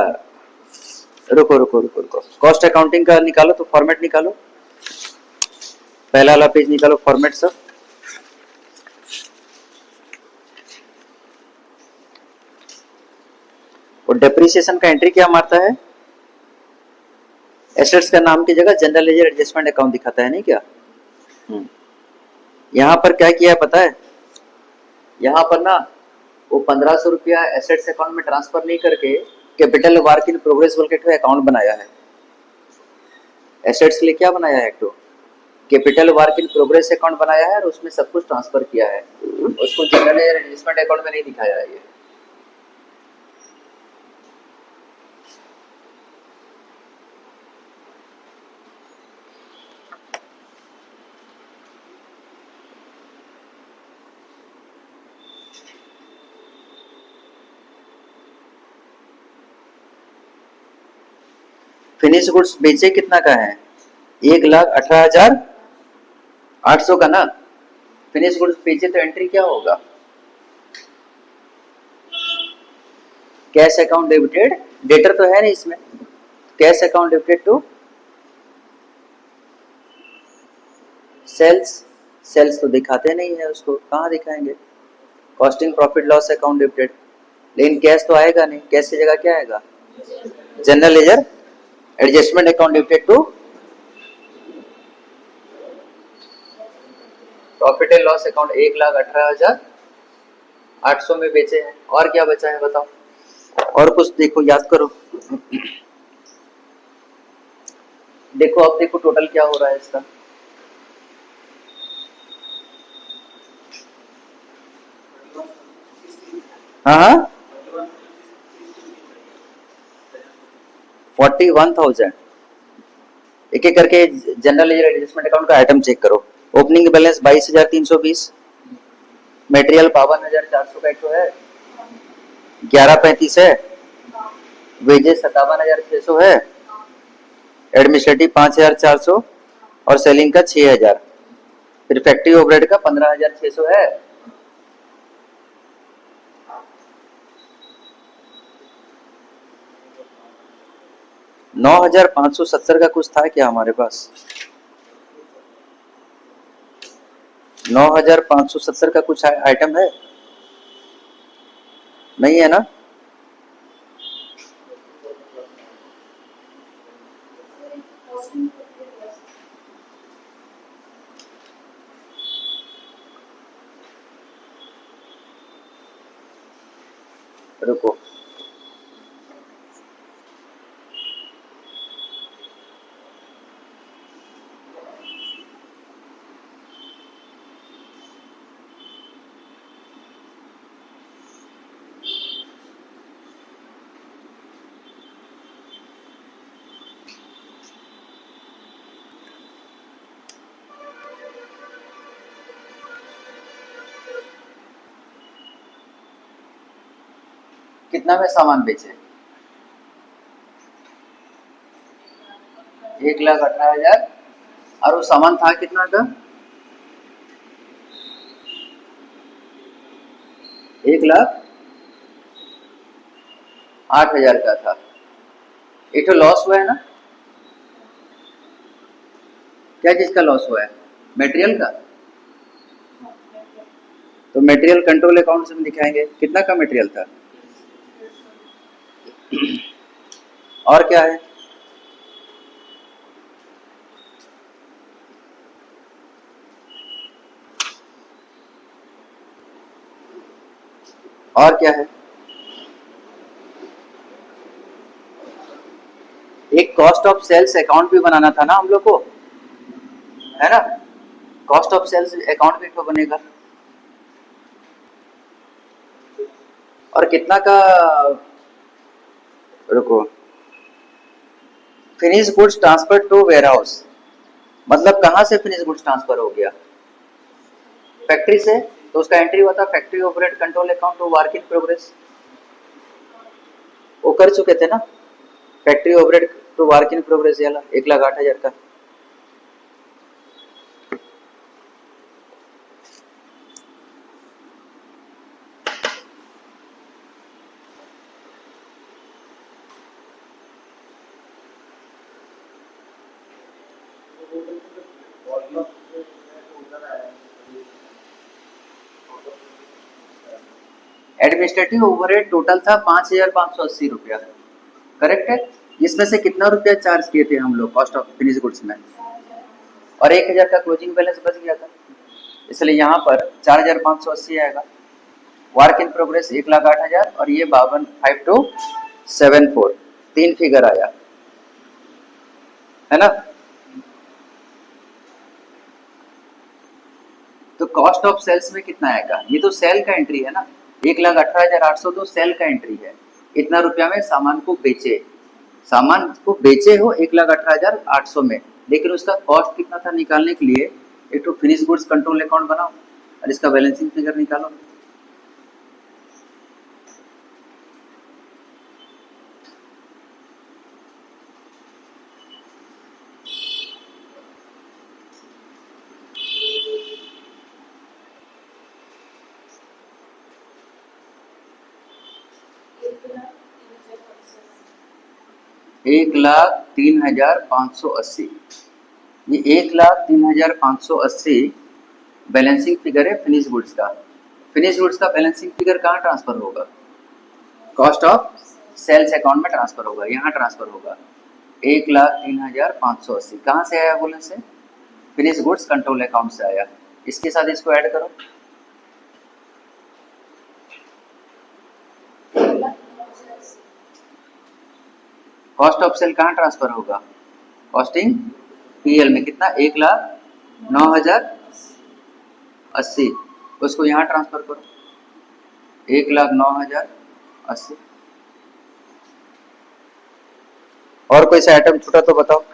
रुको रुको रुको रुको, कॉस्ट अकाउंटिंग का निकालो, तो फॉर्मेट निकालो, पहला वाला पेज निकालो, फॉर्मेट सब। और डेप्रिसिएशन का एंट्री क्या मारता है? एसेट्स का नाम की जगह जनरल लेजर एडजस्टमेंट अकाउंट दिखाता है नहीं क्या? यहाँ पर क्या किया है पता है? यहाँ पर ना वो 1500 रुपया एसेट्स अकाउंट में ट्रांसफर नहीं करके कैपिटल वर्क इन प्रोग्रेस बोल के अकाउंट बनाया है। एसेट्स के लिए क्या बनाया है? तो capital work in progress account बनाया है और उसमें सब कुछ ट्रांसफर किया है, उसको जनरल एडजस्टमेंट अकाउंट में नहीं दिखाया है ये। फिनिश गुड्स बेचे कितना का है? 1,18,800 का ना। फिनिश गुड्स बेचे तो एंट्री क्या होगा? कैश अकाउंट डेबिटेड, डेटर तो है नहीं इसमें, cash account debited to sales. Sales तो दिखाते नहीं है, उसको कहाँ दिखाएंगे? Costing profit loss account debited, लेकिन कैश तो आएगा नहीं, कैश की जगह क्या आएगा? General ledger adjustment account debited to profit and loss account. 1,18,800 में बेचे हैं, और क्या बचा है बताओ? और कुछ देखो, याद करो। देखो अब देखो टोटल क्या हो रहा है इसका। हाँ हाँ 41,000। एक एक करके जनरल लेजर एडजस्टमेंट अकाउंट का आइटम चेक करो। ओपनिंग बैलेंस 22,320, मटेरियल 52,400 का एक तो है, 1135 है, वेजेस 57,600 है, एडमिनिस्ट्रेटिव 5,400 और सेलिंग का 6,000, फिर फैक्ट्री ओवरहेड का 15,600 है। $9,570 का कुछ था क्या हमारे पास? 9,570 का कुछ आइटम है? नहीं है ना? रुको, कितना में सामान बेचे? 1,18,000। और वो सामान था कितना का? 1,08,000 का था। एक तो लॉस हुआ है ना? क्या चीज का लॉस हुआ है? मटेरियल का। तो मटेरियल कंट्रोल अकाउंट से हम दिखाएंगे कितना का मटेरियल था। और क्या है? और क्या है? एक कॉस्ट ऑफ सेल्स अकाउंट भी बनाना था ना हम लोग को, है ना? कॉस्ट ऑफ सेल्स अकाउंट भी तो बनेगा। और कितना का? रुको, finish goods transfer to warehouse, मतलब कहाँ से फिनिश गुड्स ट्रांसफर हो गया? फैक्ट्री से। तो उसका एंट्री हुआ था factory overhead control account to work in progress, वो कर चुके थे ना। Factory overhead to work in progress वाला 1,08,000 का। एडमिनिस्ट्रेटिव ओवरहेड टोटल था 5,580 रुपया, करेक्ट है? इसमें से कितना रुपया चार्ज किए थे हम लोग कॉस्ट ऑफ फिनिश गुड्स में? और 1,000 का क्लोजिंग बैलेंस बच गया था, इसलिए यहाँ पर 4,580 आएगा। वर्क इन प्रोग्रेस 1,08,000 और ये 52,574, 3 फिगर आया, है ना? तो कॉस्ट ऑफ सेल्स में कितना आएगा? ये तो सेल का एंट्री है ना, 1,18,800 तो सेल का एंट्री है। इतना रुपया में सामान को बेचे, सामान को बेचे हो 1,18,800 में, लेकिन उसका कॉस्ट कितना था निकालने के लिए एक तो फिनिश गुड्स कंट्रोल अकाउंट बनाओ और इसका बैलेंसिंग फिगर निकालो। एक लाख 3,580, ये 1,03,580 बैलेंसिंग फिगर है फिनिश गुड्स का। फिनिश गुड्स का बैलेंसिंग फिगर कहाँ ट्रांसफर होगा? कॉस्ट ऑफ सेल्स अकाउंट में ट्रांसफर होगा, यहाँ ट्रांसफर होगा। 1,03,580 कहाँ से आया बोले से? फिनिश गुड्स कंट्रोल अकाउंट से आया। इसके साथ इसको ऐड करो। कॉस्ट ऑफ सेल कहाँ ट्रांसफर होगा? कॉस्टिंग पीएल में कितना? 1,09,080, उसको यहाँ ट्रांसफर करो। 1,09,080। और कोई सा आइटम छूटा तो बताओ।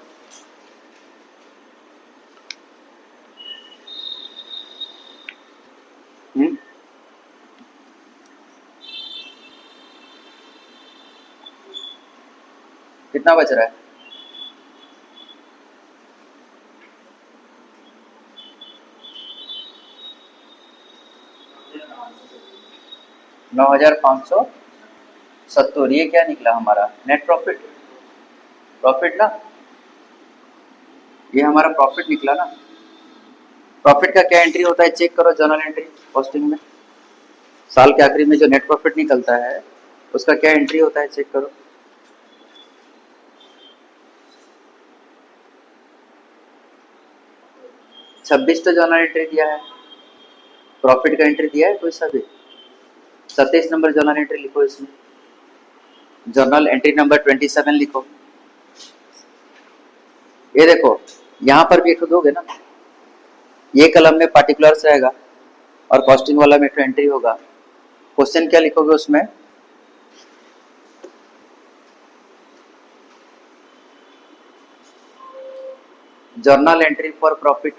कितना बच रहा है? $9,570। ये क्या निकला हमारा नेट प्रॉफिट? प्रॉफिट ना, ये हमारा प्रॉफिट निकला ना। प्रॉफिट का क्या एंट्री होता है चेक करो जर्नल एंट्री कॉस्टिंग में। साल के आखिरी में जो नेट प्रॉफिट निकलता है उसका क्या एंट्री होता है चेक करो। छब्बीस तो जर्नल एंट्री दिया है, प्रॉफिट का एंट्री दिया है कोई सा भी? 27 नंबर जर्नल एंट्री लिखो इसमें, जर्नल एंट्री नंबर 27 लिखो। ये देखो यहाँ पर भी एक दोगे ना, ये कलम में पार्टिकुलर्स रहेगा और कॉस्टिंग वाला में एंट्री होगा। क्वेश्चन क्या लिखोगे उसमें? Journal entry for profit,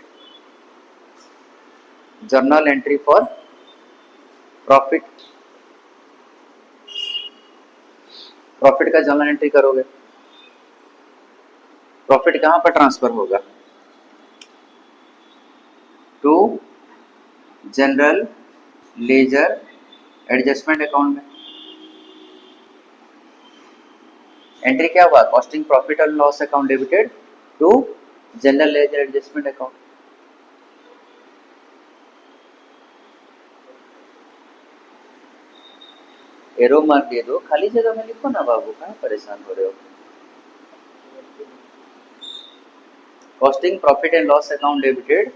journal entry for profit. Profit का जर्नल एंट्री करोगे, प्रॉफिट कहां पर ट्रांसफर होगा? To general ledger adjustment account में। एंट्री क्या हुआ? कॉस्टिंग प्रॉफिट और loss account debited to general ledger adjustment account. Arrow mark दे दो, खाली जगह में लिखो ना बाबू, कहाँ परेशान हो रहे हो। Costing profit and loss account debited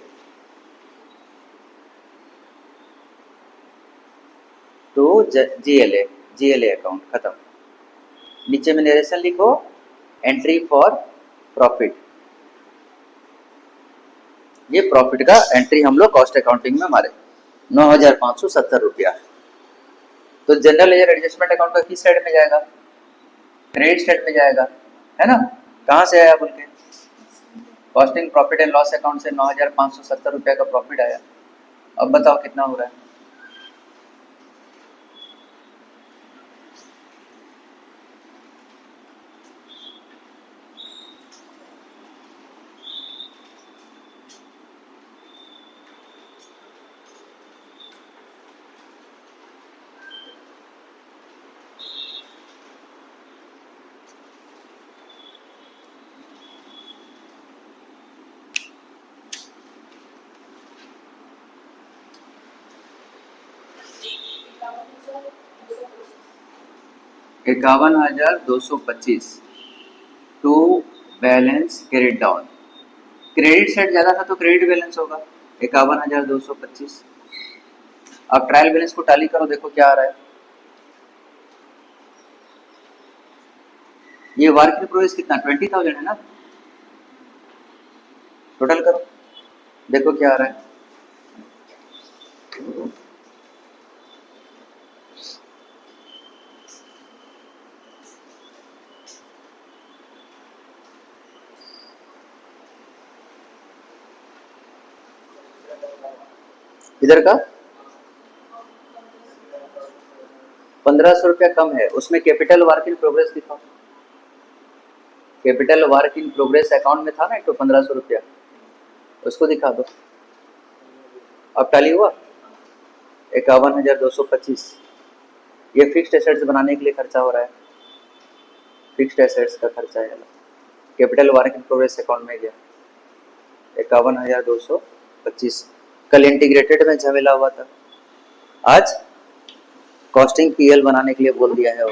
to GLA, GLA account, खत्म। नीचे में नरेशन लिखो, एंट्री फॉर प्रॉफिट। ये प्रॉफिट का एंट्री हम लोग कॉस्ट अकाउंटिंग में मारे 9,570 रुपया। तो जनरल लेजर एडजस्टमेंट अकाउंट का किस साइड में जाएगा? क्रेडिट साइड में जाएगा, है ना। कहाँ से आया बोल के? Costing profit and loss account से 9,570 रुपया का प्रॉफिट आया। अब बताओ कितना हो रहा है? $51,225 to balance carried down. Credit side ज्यादा था तो क्रेडिट बैलेंस होगा 51,225। अब ट्रायल बैलेंस को टैली करो, देखो क्या आ रहा है। ये वर्क इन प्रोग्रेस कितना? 20,000 है ना। टोटल करो, देखो क्या आ रहा है। इधर का 1,500 रुपया कम है, उसमें कैपिटल वर्क इन प्रोग्रेस दिखाओ। Capital work in progress account में था ना एक तो 1,500 रुपया, उसको दिखा दो। अब टैली हुआ 51,225। ये फिक्स्ड एसेट्स बनाने के लिए खर्चा हो रहा है, फिक्स्ड एसेट्स का खर्चा है। Capital work in progress account में गया 51,225। कल इंटीग्रेटेड में झमेला हुआ था, आज कॉस्टिंग पीएल बनाने के लिए बोल दिया है।